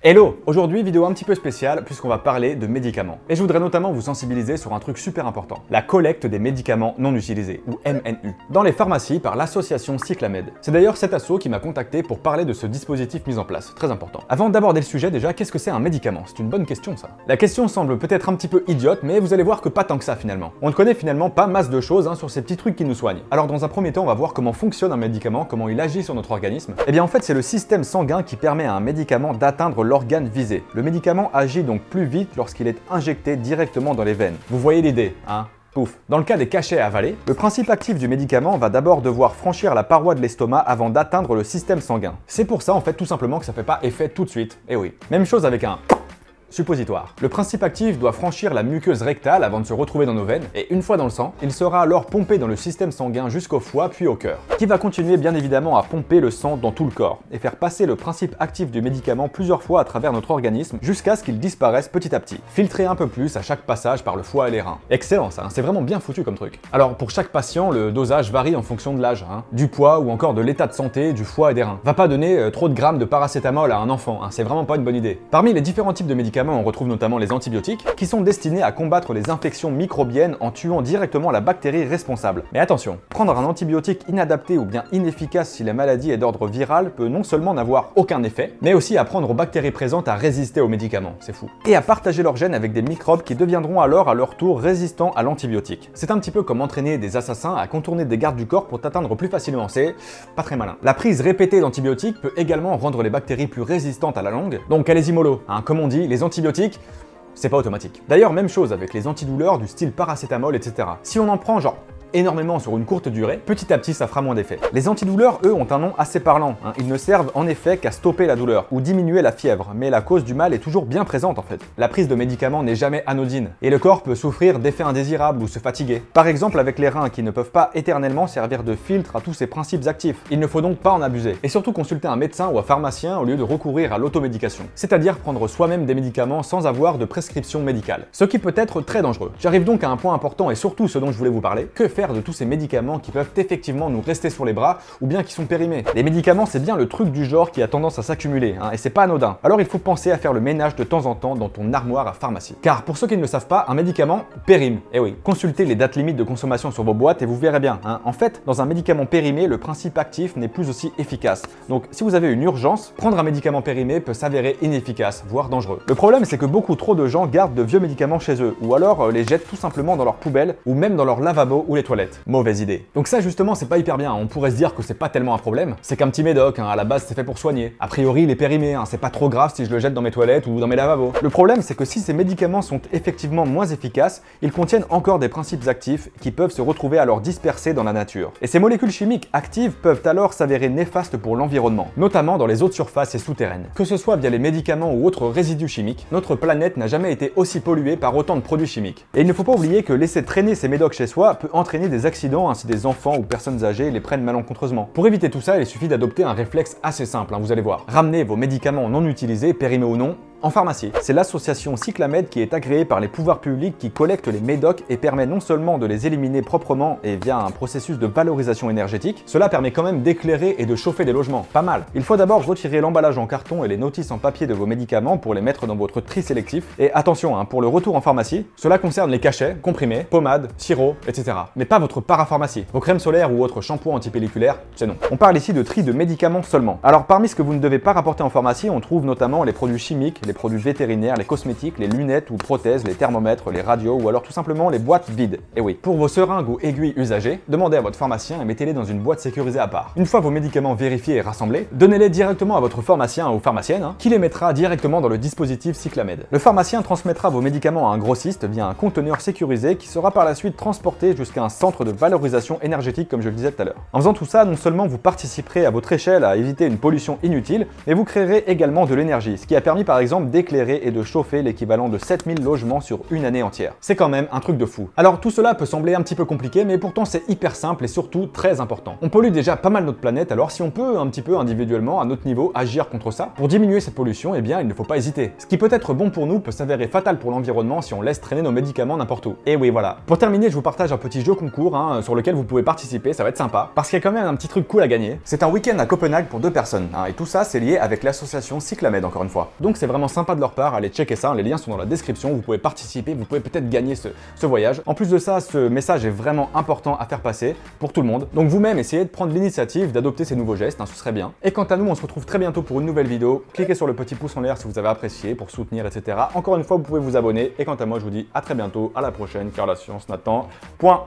Hello! Aujourd'hui, vidéo un petit peu spéciale puisqu'on va parler de médicaments. Et je voudrais notamment vous sensibiliser sur un truc super important, la collecte des médicaments non utilisés, ou MNU, dans les pharmacies par l'association Cyclamed. C'est d'ailleurs cet asso qui m'a contacté pour parler de ce dispositif mis en place, très important. Avant d'aborder le sujet déjà, qu'est-ce que c'est un médicament? C'est une bonne question ça. La question semble peut-être un petit peu idiote, mais vous allez voir que pas tant que ça finalement. On ne connaît finalement pas masse de choses sur ces petits trucs qui nous soignent. Alors dans un premier temps, on va voir comment fonctionne un médicament, comment il agit sur notre organisme. Et bien en fait, c'est le système sanguin qui permet à un médicament d'atteindre l'organe visé. Le médicament agit donc plus vite lorsqu'il est injecté directement dans les veines. Vous voyez l'idée, hein? Pouf. Dans le cas des cachets à avaler, le principe actif du médicament va d'abord devoir franchir la paroi de l'estomac avant d'atteindre le système sanguin. C'est pour ça en fait tout simplement que ça fait pas effet tout de suite. Et oui. Même chose avec un suppositoire. Le principe actif doit franchir la muqueuse rectale avant de se retrouver dans nos veines, et une fois dans le sang, il sera alors pompé dans le système sanguin jusqu'au foie puis au cœur, qui va continuer bien évidemment à pomper le sang dans tout le corps, et faire passer le principe actif du médicament plusieurs fois à travers notre organisme, jusqu'à ce qu'il disparaisse petit à petit, filtré un peu plus à chaque passage par le foie et les reins. Excellent ça, c'est vraiment bien foutu comme truc. Alors pour chaque patient, le dosage varie en fonction de l'âge, du poids ou encore de l'état de santé du foie et des reins. Va pas donner trop de grammes de paracétamol à un enfant, c'est vraiment pas une bonne idée. Parmi les différents types de médicaments, on retrouve notamment les antibiotiques, qui sont destinés à combattre les infections microbiennes en tuant directement la bactérie responsable. Mais attention, prendre un antibiotique inadapté ou bien inefficace si la maladie est d'ordre viral peut non seulement n'avoir aucun effet, mais aussi apprendre aux bactéries présentes à résister aux médicaments, c'est fou. Et à partager leurs gènes avec des microbes qui deviendront alors à leur tour résistants à l'antibiotique. C'est un petit peu comme entraîner des assassins à contourner des gardes du corps pour t'atteindre plus facilement, c'est pas très malin. La prise répétée d'antibiotiques peut également rendre les bactéries plus résistantes à la longue, donc allez-y mollo, comme on dit, les antibiotiques, c'est pas automatique. D'ailleurs, même chose avec les antidouleurs du style paracétamol, etc. Si on en prend genre énormément sur une courte durée, petit à petit ça fera moins d'effet. Les antidouleurs, eux, ont un nom assez parlant. Ils ne servent en effet qu'à stopper la douleur ou diminuer la fièvre, mais la cause du mal est toujours bien présente en fait. La prise de médicaments n'est jamais anodine, et le corps peut souffrir d'effets indésirables ou se fatiguer. Par exemple avec les reins qui ne peuvent pas éternellement servir de filtre à tous ces principes actifs. Il ne faut donc pas en abuser. Et surtout consulter un médecin ou un pharmacien au lieu de recourir à l'automédication. C'est-à-dire prendre soi-même des médicaments sans avoir de prescription médicale. Ce qui peut être très dangereux. J'arrive donc à un point important et surtout ce dont je voulais vous parler. Que faire de tous ces médicaments qui peuvent effectivement nous rester sur les bras ou bien qui sont périmés? Les médicaments, c'est bien le truc du genre qui a tendance à s'accumuler, et c'est pas anodin. Alors il faut penser à faire le ménage de temps en temps dans ton armoire à pharmacie. Car pour ceux qui ne le savent pas, un médicament périme. Eh oui, consultez les dates limites de consommation sur vos boîtes et vous verrez bien. En fait, dans un médicament périmé, le principe actif n'est plus aussi efficace. Donc si vous avez une urgence, prendre un médicament périmé peut s'avérer inefficace, voire dangereux. Le problème, c'est que beaucoup trop de gens gardent de vieux médicaments chez eux, ou alors les jettent tout simplement dans leur poubelle, ou même dans leur lavabo ou les toilettes. Mauvaise idée. Donc ça justement c'est pas hyper bien, on pourrait se dire que c'est pas tellement un problème, c'est qu'un petit médoc, à la base c'est fait pour soigner. A priori il est périmé, c'est pas trop grave si je le jette dans mes toilettes ou dans mes lavabos. Le problème c'est que si ces médicaments sont effectivement moins efficaces, ils contiennent encore des principes actifs qui peuvent se retrouver alors dispersés dans la nature. Et ces molécules chimiques actives peuvent alors s'avérer néfastes pour l'environnement, notamment dans les eaux de surface et souterraines. Que ce soit via les médicaments ou autres résidus chimiques, notre planète n'a jamais été aussi polluée par autant de produits chimiques. Et il ne faut pas oublier que laisser traîner ces médocs chez soi peut entraîner des accidents si des enfants ou personnes âgées les prennent malencontreusement. Pour éviter tout ça, il suffit d'adopter un réflexe assez simple, vous allez voir. Ramenez vos médicaments non utilisés, périmés ou non, en pharmacie. C'est l'association Cyclamed qui est agréée par les pouvoirs publics qui collecte les médocs et permet non seulement de les éliminer proprement et via un processus de valorisation énergétique, cela permet quand même d'éclairer et de chauffer des logements. Pas mal. Il faut d'abord retirer l'emballage en carton et les notices en papier de vos médicaments pour les mettre dans votre tri sélectif. Et attention, pour le retour en pharmacie, cela concerne les cachets, comprimés, pommades, sirops, etc. Mais pas votre parapharmacie. Vos crèmes solaires ou autres shampoings antipelliculaires, c'est non. On parle ici de tri de médicaments seulement. Alors parmi ce que vous ne devez pas rapporter en pharmacie, on trouve notamment les produits chimiques, les produits vétérinaires, les cosmétiques, les lunettes ou prothèses, les thermomètres, les radios ou alors tout simplement les boîtes vides. Et oui, pour vos seringues ou aiguilles usagées, demandez à votre pharmacien et mettez-les dans une boîte sécurisée à part. Une fois vos médicaments vérifiés et rassemblés, donnez-les directement à votre pharmacien ou pharmacienne qui les mettra directement dans le dispositif Cyclamed. Le pharmacien transmettra vos médicaments à un grossiste via un conteneur sécurisé qui sera par la suite transporté jusqu'à un centre de valorisation énergétique comme je le disais tout à l'heure. En faisant tout ça, non seulement vous participerez à votre échelle à éviter une pollution inutile, mais vous créerez également de l'énergie, ce qui a permis par exemple exemple d'éclairer et de chauffer l'équivalent de 7000 logements sur une année entière. C'est quand même un truc de fou. Alors tout cela peut sembler un petit peu compliqué, mais pourtant c'est hyper simple et surtout très important. On pollue déjà pas mal notre planète, alors si on peut un petit peu individuellement, à notre niveau, agir contre ça, pour diminuer cette pollution, eh bien il ne faut pas hésiter. Ce qui peut être bon pour nous peut s'avérer fatal pour l'environnement si on laisse traîner nos médicaments n'importe où. Et oui voilà. Pour terminer, je vous partage un petit jeu concours sur lequel vous pouvez participer, ça va être sympa, parce qu'il y a quand même un petit truc cool à gagner. C'est un week-end à Copenhague pour 2 personnes, et tout ça c'est lié avec l'association Cyclamed encore une fois. Donc c'est vraiment sympa de leur part, allez checker ça, les liens sont dans la description, vous pouvez participer, vous pouvez peut-être gagner ce voyage. En plus de ça, ce message est vraiment important à faire passer pour tout le monde. Donc vous-même essayez de prendre l'initiative d'adopter ces nouveaux gestes, ce serait bien. Et quant à nous, on se retrouve très bientôt pour une nouvelle vidéo. Cliquez sur le petit pouce en l'air si vous avez apprécié pour soutenir, etc. Encore une fois, vous pouvez vous abonner. Et quant à moi, je vous dis à très bientôt, à la prochaine, car la science n'attend point.